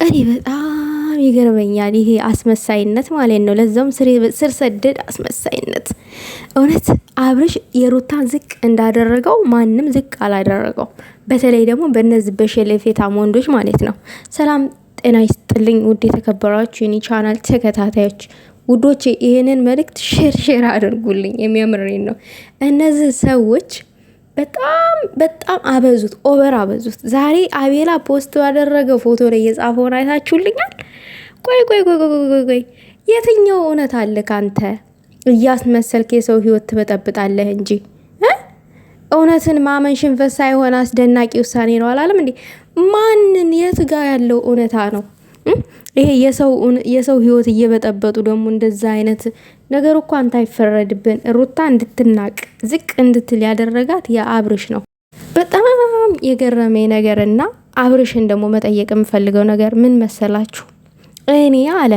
እኔ በጣም ይገርመኛል ይሄ አስመሳይነት ማለት ነው። ለዛውም ስር ሰደድ አስመሳይነት። እውነት አብርሽ የሩታን ዝቅ እንዳደረገው ማንም ዝቅ አላደረገው። በተለይ ደግሞ በእነዚህ በሸለፌታም ወንዶች ማለት ነው። ሰላም ጤና ይስጥልኝ ውድ የተከበራችሁ የኔ ቻናል ተከታታዮች ውዶቼ፣ ይህንን መልእክት ሼር አድርጉልኝ። የሚያምረኝ ነው። እነዚህ ሰዎች በጣም አበዙት፣ ኦቨር አበዙት። ዛሬ አቤላ ፖስት ያደረገው ፎቶ ላይ የጻፈውን አይታችሁልኛል? ቆይ የትኛው እውነት አለ ካንተ? እያስመሰልክ የሰው ህይወት ትበጠብጣለህ እንጂ እውነትን ማመን ሽንፈት ሳይሆን አስደናቂ ውሳኔ ነው አላለም እንዴ? ማንን የት ጋር ያለው እውነታ ነው? ይሄ የሰው ህይወት እየበጠበጡ ደግሞ እንደዛ አይነት ነገር እኮ አንተ አይፈረድብን። ሩታ እንድትናቅ ዝቅ እንድትል ያደረጋት የአብርሽ ነው። በጣም የገረመኝ ነገርና አብርሽን ደግሞ መጠየቅ የምፈልገው ነገር ምን መሰላችሁ? እኔ አለ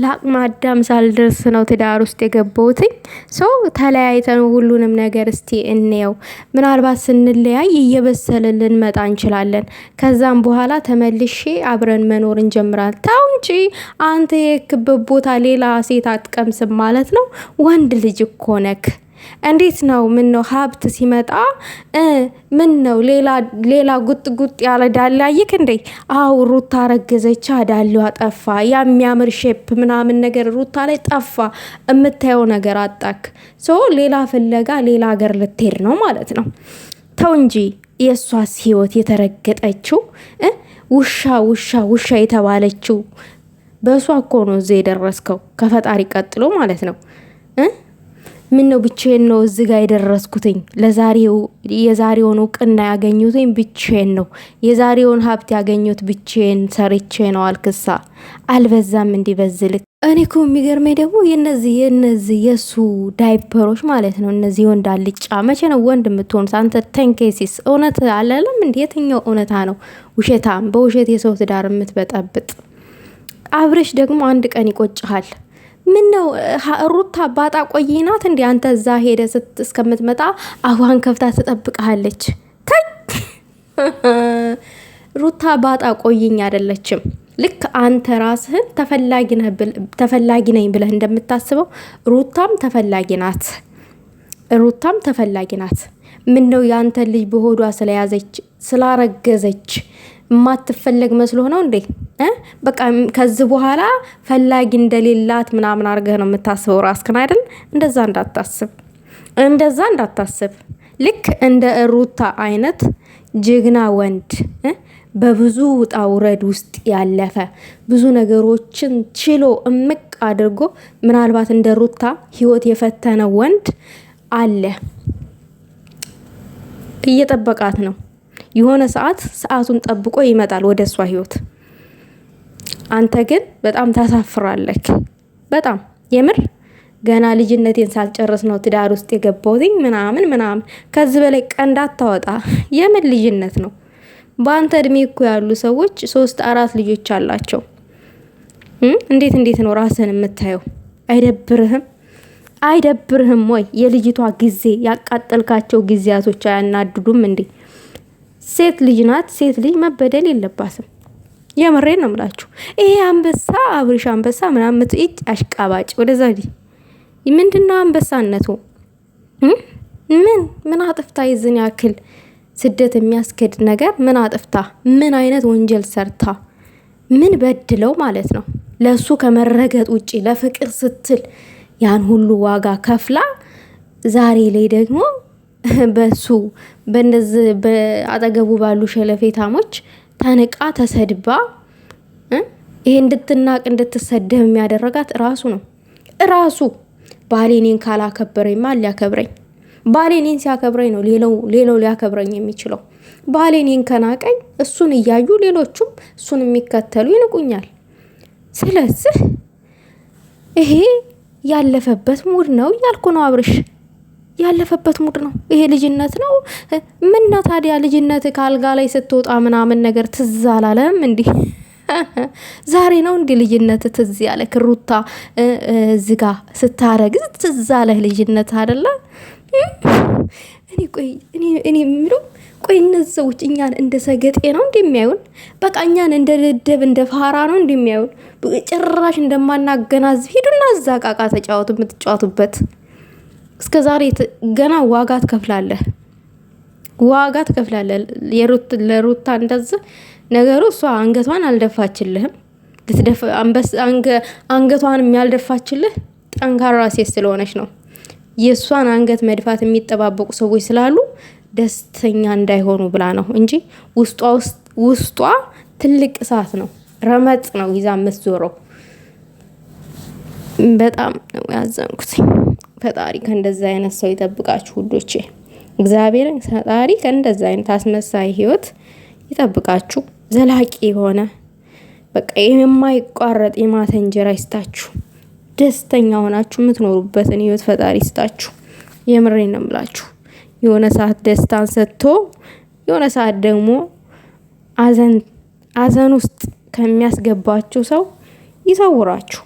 ለአቅመ አዳም ሳልደርስ ነው ትዳር ውስጥ የገባሁትኝ። ሰው ተለያይተን ሁሉንም ነገር እስቲ እንየው። ምናልባት ስንለያይ እየበሰልን ልንመጣ እንችላለን። ከዛም በኋላ ተመልሼ አብረን መኖር እንጀምራለን። ታው እንጂ አንተ የክብብ ቦታ ሌላ ሴት አትቀምስም ማለት ነው። ወንድ ልጅ እኮ ነክ። እንዴት ነው? ምን ነው ሀብት ሲመጣ ምን ነው ሌላ ጉጥ ያለ ዳሌ አየክ እንዴ? አው ሩታ ረገዘች፣ ዳሌዋ ጠፋ። የሚያምር ሼፕ ምናምን ነገር ሩታ ላይ ጠፋ። የምታየው ነገር አጣክ። ሶ ሌላ ፍለጋ ሌላ ሀገር ልትሄድ ነው ማለት ነው። ተው እንጂ የሷስ ህይወት የተረገጠችው ውሻ የተባለችው በሷ እኮ ነው እዚህ የደረስከው ከፈጣሪ ቀጥሎ ማለት ነው። ምን ነው ብቻዬን ነው እዚህ ጋር የደረስኩትኝ። የዛሬውን እውቅና ያገኙትኝ ብቻዬን ነው። የዛሬውን ሀብት ያገኙት ብቻዬን ሰርቼ ነው። አልክሳ አልበዛም? እንዲበዝልክ እኔ እኮ የሚገርመኝ ደግሞ የነዚህ የሱ ዳይፐሮች ማለት ነው። እነዚህ ወንድ አልጫ መቼ ነው ወንድ የምትሆኑት? አንተ ተንኬሲስ እውነት አላለም እንዴ? የትኛው እውነታ ነው? ውሸታም፣ በውሸት የሰው ትዳር የምትበጠብጥ አብርሽ ደግሞ አንድ ቀን ይቆጭሃል። ምን ነው ሩታ ባጣ ቆይናት እንዴ? አንተ እዛ ሄደ እስከምትመጣ አሁን ከፍታ ትጠብቅሃለች። ሩታ ባጣ ቆይኝ አይደለችም። ልክ አንተ ራስህን ተፈላጊ ነኝ ብለህ እንደምታስበው ሩታም ተፈላጊ ናት። ምን ነው ያንተ ልጅ በሆዷ ስለያዘች ስላረገዘች ማትፈለግ መስሎ ነው እንዴ? በቃ ከዚህ በኋላ ፈላጊ እንደሌላት ምናምን አርገህ ነው የምታስበው ራስክን አይደል? እንደዛ እንዳታስብ። ልክ እንደ ሩታ አይነት ጀግና ወንድ በብዙ ውጣ ውረድ ውስጥ ያለፈ ብዙ ነገሮችን ችሎ እምቅ አድርጎ ምናልባት እንደ ሩታ ህይወት የፈተነ ወንድ አለ፣ እየጠበቃት ነው። የሆነ ሰዓቱን ጠብቆ ይመጣል ወደ እሷ ህይወት። አንተ ግን በጣም ታሳፍራለክ። በጣም የምር ገና ልጅነቴን ሳልጨርስ ነው ትዳር ውስጥ የገባሁትኝ ምናምን። ከዚህ በላይ ቀንድ አታወጣ። የምን ልጅነት ነው? በአንተ እድሜ እኮ ያሉ ሰዎች 3-4 ልጆች አላቸው። እንዴት ነው ራስን የምታየው? አይደብርህም ወይ? የልጅቷ ጊዜ ያቃጠልካቸው ጊዜያቶች አያናድዱም እንዴ? ሴት ልጅ ናት። ሴት ልጅ መበደል የለባትም። የምሬን ነው የምላችሁ። ይሄ አንበሳ አብርሽ አንበሳ ምናምን ምትይት አሽቃባጭ ወደዛ ምንድነው አንበሳነቱ? ምን አጥፍታ ይዝን ያክል ስደት የሚያስከድ ነገር ምን አጥፍታ? ምን አይነት ወንጀል ሰርታ? ምን በድለው ማለት ነው? ለሱ ከመረገጥ ውጪ ለፍቅር ስትል ያን ሁሉ ዋጋ ከፍላ ዛሬ ላይ ደግሞ በሱ በእንደዚህ በአጠገቡ ባሉ ሸለፌታሞች ተንቃ ተሰድባ ይሄ እንድትናቅ እንድትሰደብ የሚያደረጋት ራሱ ነው። ራሱ ባሌ እኔን ካላከበረኝ ማን ሊያከብረኝ? ባሌ እኔን ሲያከብረኝ ነው ሌላው ሊያከብረኝ የሚችለው። ባሌ እኔን ከናቀኝ እሱን እያዩ ሌሎቹም እሱን የሚከተሉ ይንቁኛል። ስለዚህ ይሄ ያለፈበት ሙድ ነው እያልኩ ነው አብርሽ። ያለፈበት ሙድ ነው። ይሄ ልጅነት ነው። ምን ነው ታዲያ ልጅነት ካልጋ ላይ ስትወጣ ምናምን ነገር ትዝ አላለም እንዴ? ዛሬ ነው እንዴ ልጅነት ትዝ ያለ? ክሩታ ዝጋ ስታረግዝ ትዝ አለ ልጅነት አይደለ? እኔ ቆይ እነዚህ ሰዎች እኛን እንደ ሰገጤ ነው እንደሚያዩን? በቃ እኛን እንደ ደደብ እንደ ፋራ ነው እንደሚያዩን? ጭራሽ እንደማናገናዝብ ሂዱና እዛ ቃቃ ተጫወቱ። የምትጫወቱበት እስከ ዛሬ ገና ዋጋ ትከፍላለህ፣ ዋጋ ትከፍላለህ። ለሩታ እንደዚህ ነገሩ እሷ አንገቷን አልደፋችልህም። አንገቷን ያልደፋችልህ ጠንካራ ሴት ስለሆነች ነው። የእሷን አንገት መድፋት የሚጠባበቁ ሰዎች ስላሉ ደስተኛ እንዳይሆኑ ብላ ነው እንጂ ውስጧ ትልቅ እሳት ነው፣ ረመጥ ነው ይዛ የምትዞረው። በጣም ነው ያዘንኩት። ፈጣሪ ከእንደዛ አይነት ሰው ይጠብቃችሁ ውዶቼ። እግዚአብሔርን ፈጣሪ ከእንደዛ አይነት አስመሳይ ህይወት ይጠብቃችሁ። ዘላቂ የሆነ በቃ የማይቋረጥ የማታ እንጀራ ይስጣችሁ። ደስተኛ ሆናችሁ የምትኖሩበትን ህይወት ፈጣሪ ይስጣችሁ። የምሬን ነው የምላችሁ። የሆነ ሰዓት ደስታን ሰጥቶ የሆነ ሰዓት ደግሞ አዘን ውስጥ ከሚያስገባችሁ ሰው ይሰውራችሁ።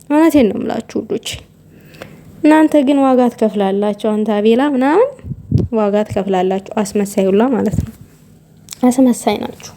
እውነቴን ነው የምላችሁ ውዶች። እናንተ ግን ዋጋ ትከፍላላችሁ። አንተ አቤላ ምናምን ዋጋ ትከፍላላችሁ። አስመሳይ ሁላ ማለት ነው። አስመሳይ ናችሁ።